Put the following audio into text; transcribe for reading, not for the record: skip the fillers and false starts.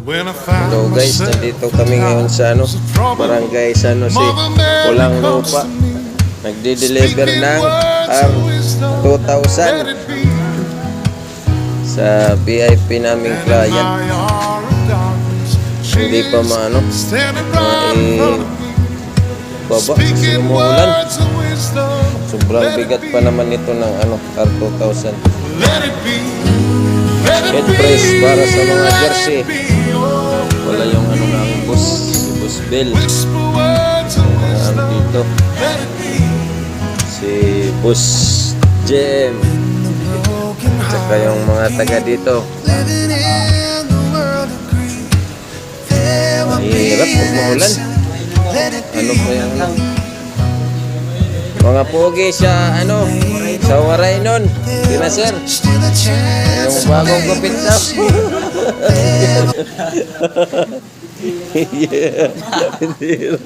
Hello guys, nandito kami ngayon sa barangay San Jose, Pulang Lupa. Nagde-deliver ng R2000 sa VIP naming client. Hindi pa baba kasi umuulan. Sobrang bigat pa naman ito ng R2000. Head press para sa mga jersey. Wala yung ng Boss Bell. Dito si Boss Jem. Tsaka yung mga taga dito. Hirap pag maulan. Ano pa yan mga pogi sa sa Waray nun. Sina sir, yung bagong gupit daw. Yeah.